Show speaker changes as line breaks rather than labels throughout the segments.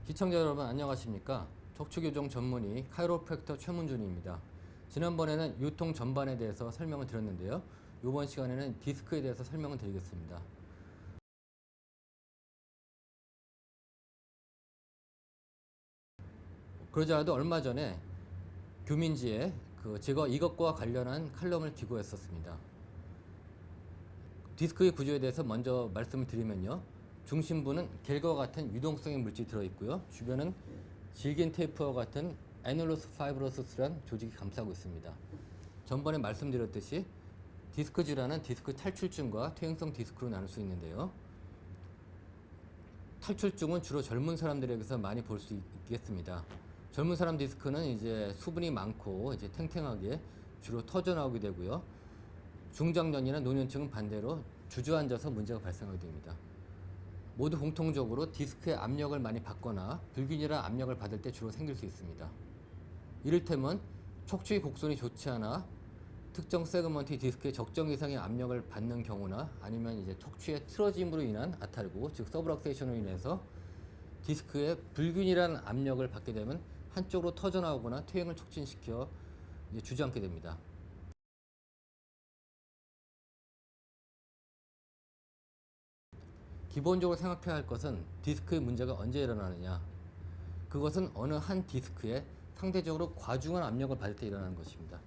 시청자 여러분 안녕하십니까? 척추교정 전문의 카이로프랙터 최문준입니다. 지난번에는 유통 전반에 대해서 설명을 드렸는데요. 이번 시간에는 디스크에 대해서 설명을 드리겠습니다. 그러지 않아도 얼마 전에 교민지에 제가 이것과 관련한 칼럼을 기고했었습니다. 디스크의 구조에 대해서 먼저 말씀을 드리면요. 중심부는 겔과 같은 유동성의 물질이 들어있고요. 주변은 질긴 테이프와 같은 애놀로스 파이브로스란 조직이 감싸고 있습니다. 전번에 말씀드렸듯이 디스크 질환은 디스크 탈출증과 퇴행성 디스크로 나눌 수 있는데요. 탈출증은 주로 젊은 사람들에게서 많이 볼 수 있겠습니다. 젊은 사람 디스크는 이제 수분이 많고 이제 탱탱하게 주로 터져 나오게 되고요. 중장년이나 노년층은 반대로 주저앉아서 문제가 발생하게 됩니다. 모두 공통적으로 디스크의 압력을 많이 받거나 불균일한 압력을 받을 때 주로 생길 수 있습니다. 이를테면 척추의 곡선이 좋지 않아 특정 세그먼트 디스크의 적정 이상의 압력을 받는 경우나 아니면 이제 척추의 틀어짐으로 인한 아탈구, 즉 서브락세이션으로 인해서 디스크의 불균일한 압력을 받게 되면 한쪽으로 터져 나오거나 퇴행을 촉진시켜 이제 주저앉게 됩니다. 기본적으로 생각해야 할 것은 디스크의 문제가 언제 일어나느냐. 그것은 어느 한 디스크에 상대적으로 과중한 압력을 받을 때 일어나는 것입니다.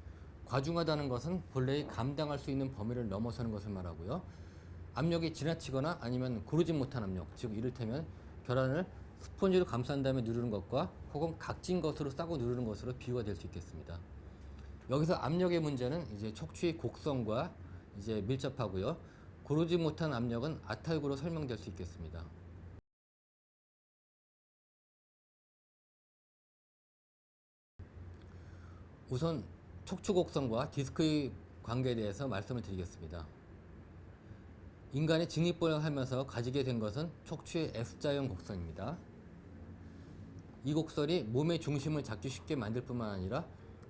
과중하다는 것은 본래의 감당할 수 있는 범위를 넘어서는 것을 말하고요. 압력이 지나치거나 아니면 고르지 못한 압력, 즉 이를테면 결함을 스펀지로 감싼 다음에 누르는 것과 혹은 각진 것으로 싸고 누르는 것으로 비유가 될 수 있겠습니다. 여기서 압력의 문제는 이제 척추의 곡선과 이제 밀접하고요. 고르지 못한 압력은 아탈구로 설명될 수 있겠습니다. 우선 척추 곡선과 디스크의 관계에 대해서 말씀을 드리겠습니다. 인간이 직립보행을 하면서 가지게 된 것은 척추의 S자형 곡선입니다. 이 곡선이 몸의 중심을 잡기 쉽게 만들 뿐만 아니라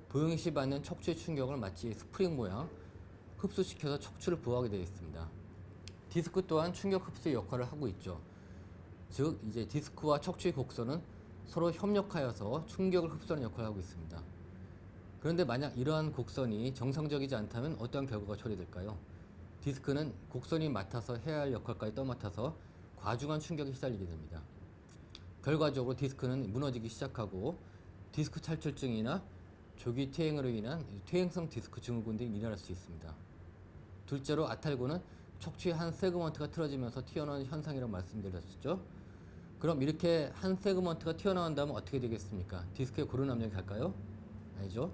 보행 시 받는 척추의 충격을 마치 스프링 모양 흡수시켜서 척추를 보호하게 되어 있습니다. 디스크 또한 충격 흡수의 역할을 하고 있죠. 즉 이제 디스크와 척추의 곡선은 서로 협력하여서 충격을 흡수하는 역할을 하고 있습니다. 그런데 만약 이러한 곡선이 정상적이지 않다면 어떠한 결과가 처리될까요? 디스크는 곡선이 맡아서 해야 할 역할까지 떠맡아서 과중한 충격에 시달리게 됩니다. 결과적으로 디스크는 무너지기 시작하고 디스크 탈출증이나 조기 퇴행으로 인한 퇴행성 디스크 증후군 등이 일어날 수 있습니다. 둘째로 아탈구는 척추의 한 세그먼트가 틀어지면서 튀어나오는 현상이라고 말씀드렸었죠. 그럼 이렇게 한 세그먼트가 튀어나온다면 어떻게 되겠습니까? 디스크에 고른 압력이 갈까요? 아니죠.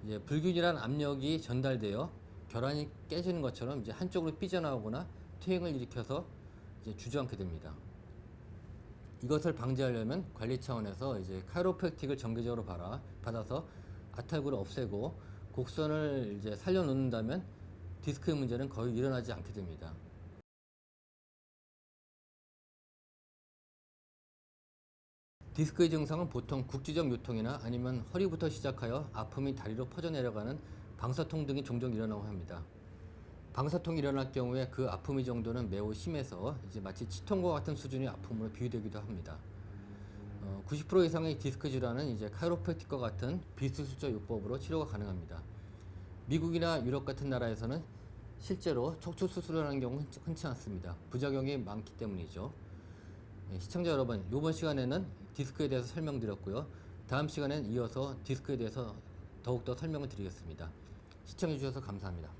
이제 불균일한 압력이 전달되어 결함이 깨지는 것처럼 이제 한쪽으로 삐져나오거나 퇴행을 일으켜서 이제 주저앉게 됩니다. 이것을 방지하려면 관리 차원에서 이제 카이로프랙틱을 정기적으로 받아서 아탈구를 없애고 곡선을 이제 살려놓는다면 디스크의 문제는 거의 일어나지 않게 됩니다. 디스크의 증상은 보통 국지적 요통이나 아니면 허리부터 시작하여 아픔이 다리로 퍼져 내려가는 방사통 등이 종종 일어나고 합니다. 방사통이 일어날 경우에 그 아픔의 정도는 매우 심해서 이제 마치 치통과 같은 수준의 아픔으로 비유되기도 합니다. 90% 이상의 디스크 질환은 이제 카이로프랙틱과 같은 비수술적 요법으로 치료가 가능합니다. 미국이나 유럽 같은 나라에서는 실제로 척추 수술을 하는 경우는 흔치 않습니다. 부작용이 많기 때문이죠. 시청자 여러분, 이번 시간에는 디스크에 대해서 설명드렸고요. 다음 시간에는 이어서 디스크에 대해서 더욱더 설명을 드리겠습니다. 시청해 주셔서 감사합니다.